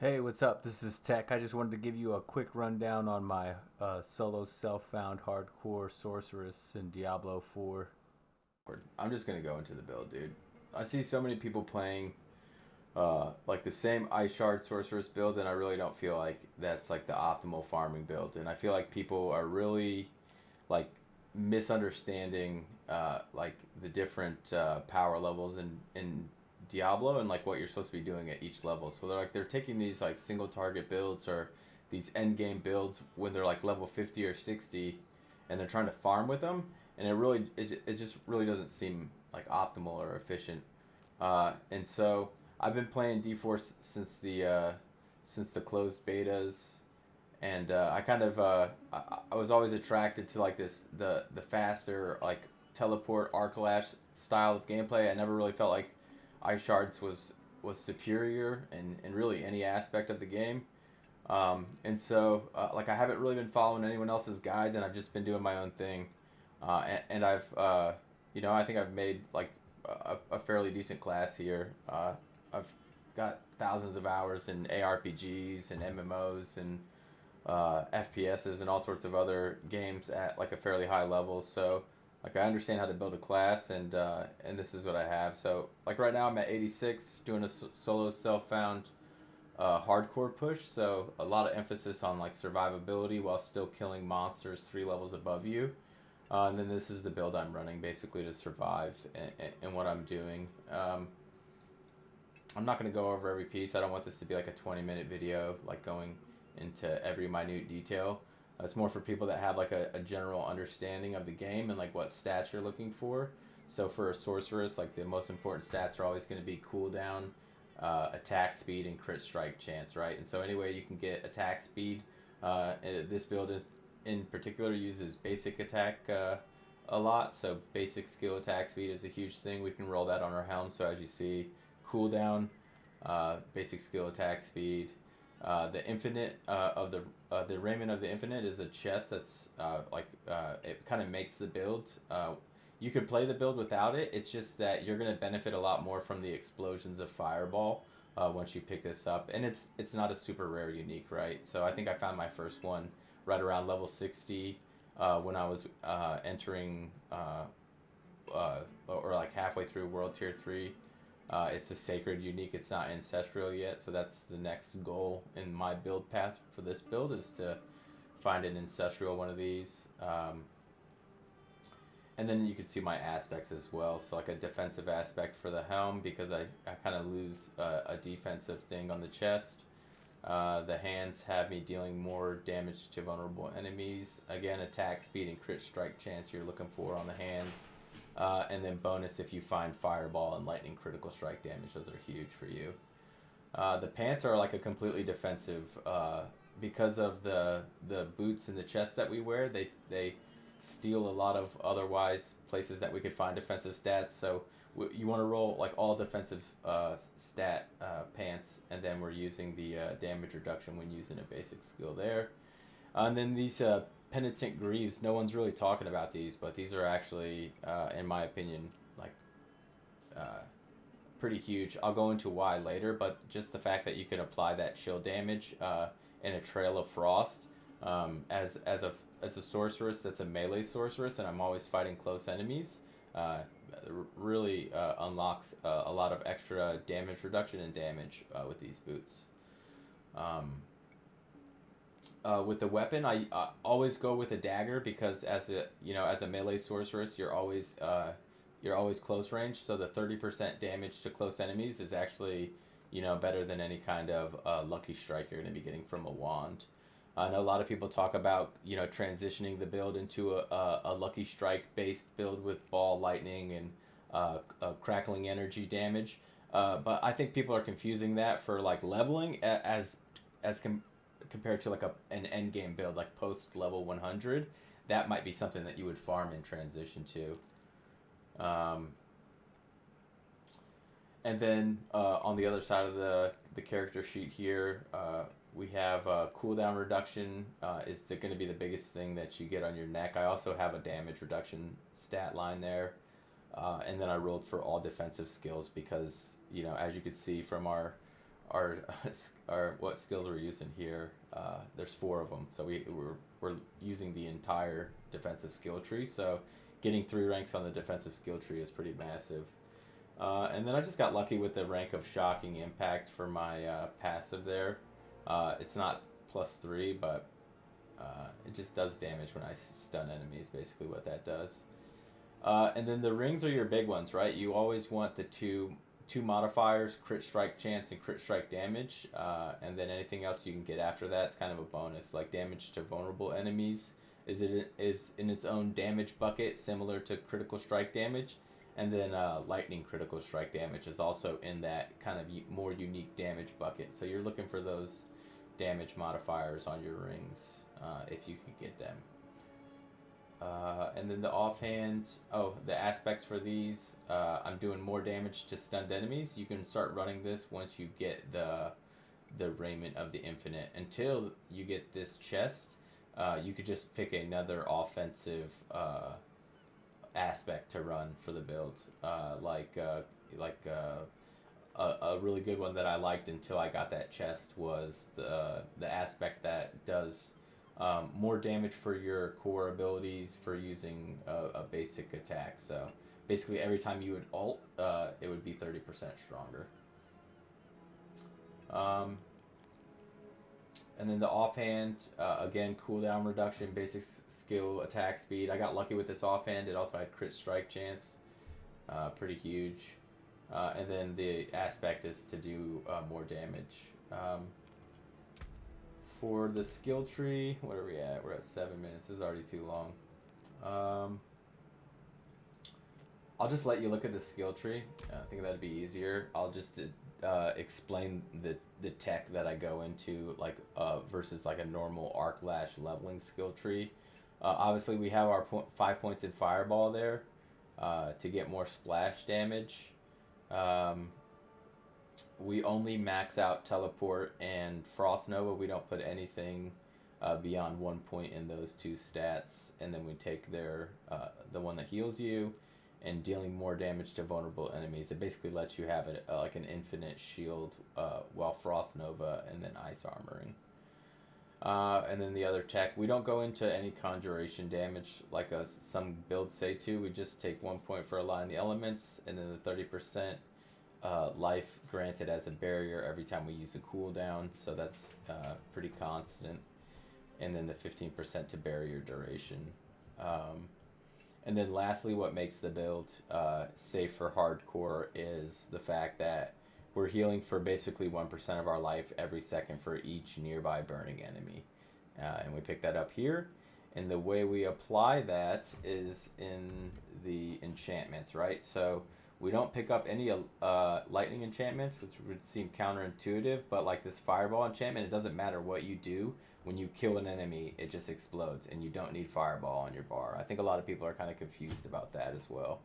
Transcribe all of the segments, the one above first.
Hey, what's up? This is Tech. I just wanted to give you a quick rundown on my solo self-found hardcore sorceress in Diablo 4. I'm just gonna go into the build, dude. I see so many people playing like the same Ice Shard Sorceress build, and I really don't feel like that's like the optimal farming build. And I feel like people are really like misunderstanding like the different power levels in Diablo and like what you're supposed to be doing at each level. So they're taking these like single target builds or these end game builds when they're like level 50 or 60, and they're trying to farm with them, and it just really doesn't seem like optimal or efficient. And so I've been playing D4 since the closed betas, and I kind of I was always attracted to like the faster like teleport Arc Lash style of gameplay. I never really felt like Ice Shards was superior in really any aspect of the game. And so like I haven't really been following anyone else's guides, and I've just been doing my own thing. And I've I think I've made like a fairly decent class here. I've got thousands of hours in ARPGs and MMOs and FPSs and all sorts of other games at like a fairly high level. So like I understand how to build a class, and this is what I have. So like right now I'm at 86 doing a solo self-found hardcore push. So a lot of emphasis on like survivability while still killing monsters 3 levels above you. And then this is the build I'm running basically to survive and what I'm doing. I'm not going to go over every piece. I don't want this to be like a 20-minute video, like going into every minute detail. It's more for people that have like a general understanding of the game and like what stats you're looking for. So for a sorceress, like the most important stats are always going to be cooldown, attack speed, and crit strike chance, right? And so anyway, you can get attack speed. This build is in particular uses basic attack a lot. So basic skill attack speed is a huge thing. We can roll that on our helm. So as you see, cooldown, basic skill attack speed. The infinite the raiment of the infinite is a chest that's it kind of makes the build. You could play the build without it. It's just that you're gonna benefit a lot more from the explosions of fireball once you pick this up, and it's not a super rare unique, right? So I think I found my first one right around level 60 when I was entering or like halfway through World Tier 3. It's a sacred unique. It's not ancestral yet, so that's the next goal in my build path for this build is to find an ancestral one of these. And then you can see my aspects as well. So like a defensive aspect for the helm because I kind of lose a defensive thing on the chest. The hands have me dealing more damage to vulnerable enemies. Again, attack speed and crit strike chance you're looking for on the hands. And then bonus if you find fireball and lightning critical strike damage. Those are huge for you. The pants are like a completely defensive because of the boots and the chest that we wear. They steal a lot of otherwise places that we could find defensive stats. So you want to roll like all defensive stat pants, and then we're using the damage reduction when using a basic skill there. And then these penitent greaves, no one's really talking about these, but these are actually, in my opinion, like uh, pretty huge. I'll go into why later, but just the fact that you can apply that chill damage in a trail of frost as a sorceress that's a melee sorceress, and I'm always fighting close enemies. Uh, really unlocks a lot of extra damage reduction and damage with these boots. Um, with the weapon, I always go with a dagger because as a melee sorceress, you're always close range. So the 30% damage to close enemies is actually better than any kind of lucky strike you're going to be getting from a wand. I know a lot of people talk about transitioning the build into a lucky strike based build with ball lightning and crackling energy damage. But I think people are confusing that for like leveling as compared to like an end game build like post level 100. That might be something that you would farm and transition to. And then on the other side of the character sheet here, we have cooldown reduction is going to be the biggest thing that you get on your neck. I also have a damage reduction stat line there. And then I rolled for all defensive skills because, as you could see from our our what skills we're using here. There's 4 of them, so we're using the entire defensive skill tree. So getting 3 ranks on the defensive skill tree is pretty massive. And then I just got lucky with the rank of Shocking Impact for my passive there. It's not +3, but it just does damage when I stun enemies, basically what that does. And then the rings are your big ones, right? You always want the two modifiers, crit strike chance and crit strike damage, and then anything else you can get after that, it's kind of a bonus. Like damage to vulnerable enemies is in its own damage bucket, similar to critical strike damage. And then lightning critical strike damage is also in that kind of more unique damage bucket. So you're looking for those damage modifiers on your rings if you could get them. And then the offhand, the aspects for these, I'm doing more damage to stunned enemies. You can start running this once you get the Raiment of the Infinite. Until you get this chest, you could just pick another offensive aspect to run for the build, like a really good one that I liked until I got that chest was the aspect that does more damage for your core abilities for using a basic attack. So basically every time you would ult, it would be 30% stronger. And then the offhand, again, cooldown reduction, basic skill, attack speed. I got lucky with this offhand. It also had crit strike chance, pretty huge. And then the aspect is to do more damage. For the skill tree, what are we at? We're at 7 minutes. This is already too long. I'll just let you look at the skill tree. I think that'd be easier. I'll just explain the tech that I go into, like versus like a normal Arc Lash leveling skill tree. Obviously, we have our 5 points in Fireball there to get more splash damage. We only max out Teleport and Frost Nova. We don't put anything beyond 1 point in those 2 stats, and then we take the one that heals you and dealing more damage to vulnerable enemies. It basically lets you have like an infinite shield while Frost Nova and then Ice Armoring. And then the other tech, we don't go into any conjuration damage like some builds say to. We just take 1 point for Align the Elements, and then the 30% life granted as a barrier every time we use a cooldown, so that's pretty constant. And then the 15% to barrier duration. And then lastly, what makes the build safe for hardcore is the fact that we're healing for basically 1% of our life every second for each nearby burning enemy. And we pick that up here. And the way we apply that is in the enchantments, right? So we don't pick up any lightning enchantments, which would seem counterintuitive, but like this Fireball enchantment, it doesn't matter what you do. When you kill an enemy, it just explodes, and you don't need Fireball on your bar. I think a lot of people are kind of confused about that as well.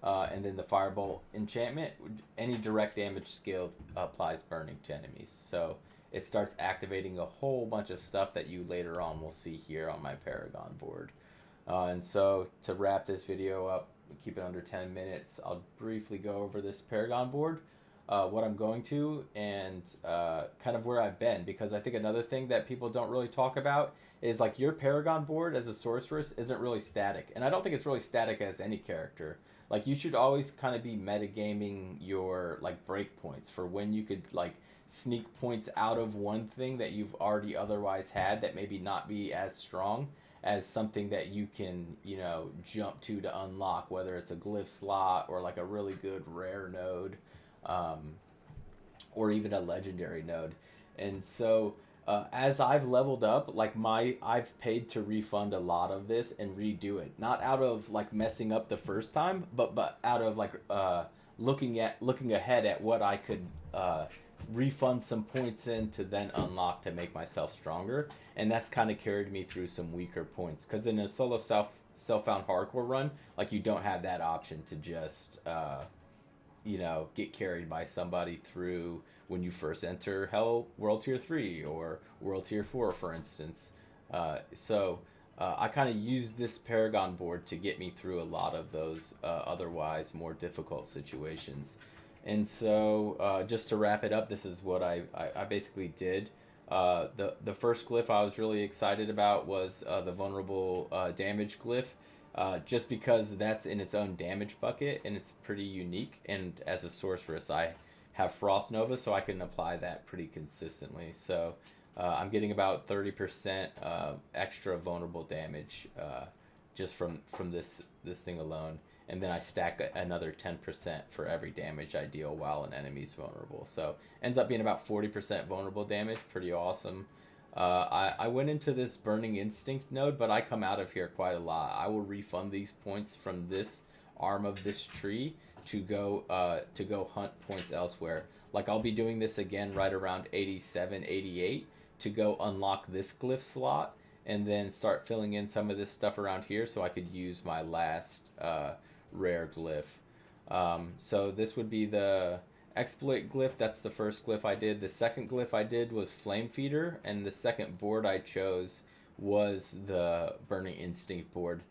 And then the Fireball enchantment, any direct damage skill applies burning to enemies. So it starts activating a whole bunch of stuff that you later on will see here on my Paragon board. And so to wrap this video up, keep it under 10 minutes, I'll briefly go over this Paragon board. What I'm going to, and kind of where I've been, because I think another thing that people don't really talk about is like your Paragon board as a sorceress isn't really static, and I don't think it's really static as any character. Like you should always kind of be metagaming your like breakpoints for when you could like sneak points out of one thing that you've already otherwise had that maybe not be as strong as something that you can, you know, jump to unlock, whether it's a glyph slot or like a really good rare node. Or even a legendary node. And so as I've leveled up, like I've paid to refund a lot of this and redo it, not out of like messing up the first time, but out of like looking ahead at what I could refund some points in to then unlock to make myself stronger. And that's kind of carried me through some weaker points, because in a solo self-found hardcore run, like you don't have that option to just you know, get carried by somebody through when you first enter Hell World Tier 3 or World Tier 4, for instance. So I kind of used this Paragon board to get me through a lot of those otherwise more difficult situations. And so just to wrap it up, this is what I basically did. The first glyph I was really excited about was the vulnerable damage glyph, just because that's in its own damage bucket and it's pretty unique. And as a sorceress, I have Frost Nova, so I can apply that pretty consistently. So I'm getting about 30% extra vulnerable damage just from this thing alone. And then I stack another 10% for every damage I deal while an enemy's vulnerable. So ends up being about 40% vulnerable damage. Pretty awesome. I went into this Burning Instinct node, but I come out of here quite a lot. I will refund these points from this arm of this tree to go hunt points elsewhere. Like I'll be doing this again right around 87, 88 to go unlock this glyph slot and then start filling in some of this stuff around here so I could use my last rare glyph. So this would be the exploit glyph. That's the first glyph I did. The second glyph I did was Flame Feeder, and the second board I chose was the Burning Instinct board.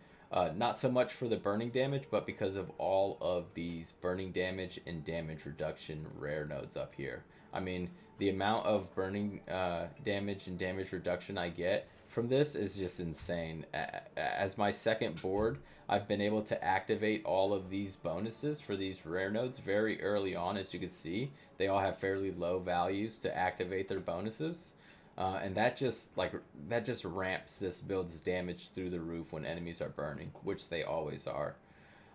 Not so much for the burning damage, but because of all of these burning damage and damage reduction rare nodes up here. I mean, the amount of burning damage and damage reduction I get from this is just insane. As my second board, I've been able to activate all of these bonuses for these rare nodes very early on. As you can see, they all have fairly low values to activate their bonuses. And that just ramps this build's damage through the roof when enemies are burning, which they always are.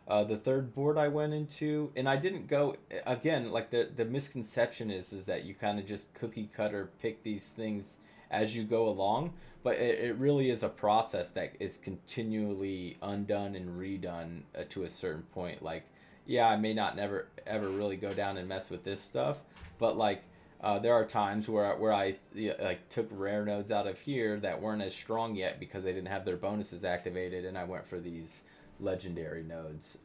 The third board I went into, and I didn't go again. Like the misconception is that you kind of just cookie cutter pick these things as you go along, but it really is a process that is continually undone and redone to a certain point. Like, yeah, I may not never ever really go down and mess with this stuff, but like there are times where I like took rare nodes out of here that weren't as strong yet because they didn't have their bonuses activated, and I went for these legendary nodes.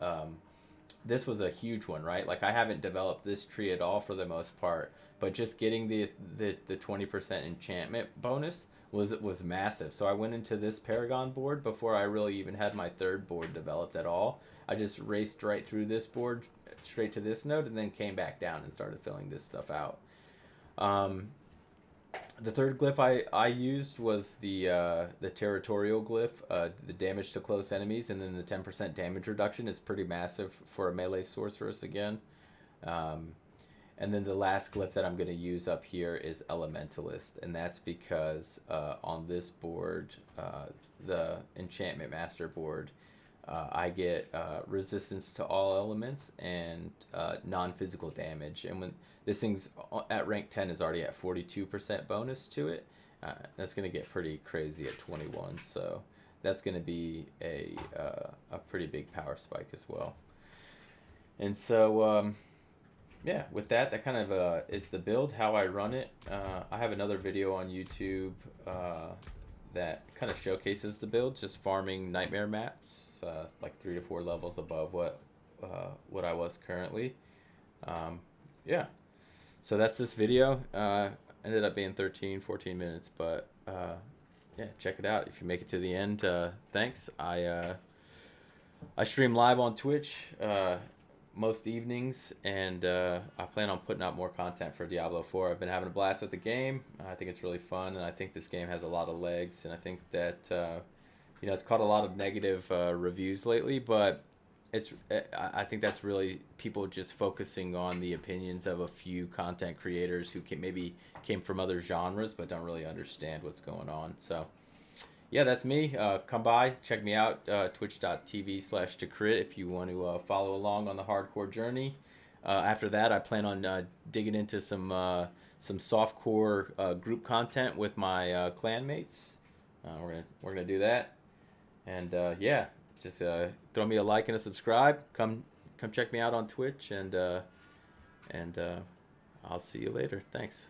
This was a huge one, right? Like I haven't developed this tree at all for the most part, but just getting the 20% enchantment bonus was massive. So I went into this Paragon board before I really even had my third board developed at all. I just raced right through this board straight to this node and then came back down and started filling this stuff out. The third glyph I used was the territorial glyph. The damage to close enemies and then the 10% damage reduction is pretty massive for a melee sorceress again. And then the last glyph that I'm going to use up here is Elementalist, and that's because on this board, the Enchantment Master board, I get resistance to all elements and non-physical damage. And when this thing's at rank 10 is already at 42% bonus to it, that's going to get pretty crazy at 21. So that's going to be a pretty big power spike as well. And so yeah, with that kind of is the build, how I run it. I have another video on YouTube that kind of showcases the build, just farming nightmare maps, like 3 to 4 levels above what I was currently. Yeah, so that's this video. Ended up being 13-14 minutes, but yeah, check it out if you make it to the end. Thanks. I stream live on Twitch most evenings, and I plan on putting out more content for Diablo 4. I've been having a blast with the game. I think it's really fun, and I think this game has a lot of legs, and I think that it's caught a lot of negative reviews lately, but I think that's really people just focusing on the opinions of a few content creators who maybe came from other genres but don't really understand what's going on. So yeah, that's me. Come by, check me out, twitch.tv/Takrit if you want to follow along on the hardcore journey. After that, I plan on digging into some softcore group content with my clan mates. We're gonna do that, and yeah, just throw me a like and a subscribe. Come check me out on Twitch, and I'll see you later. Thanks.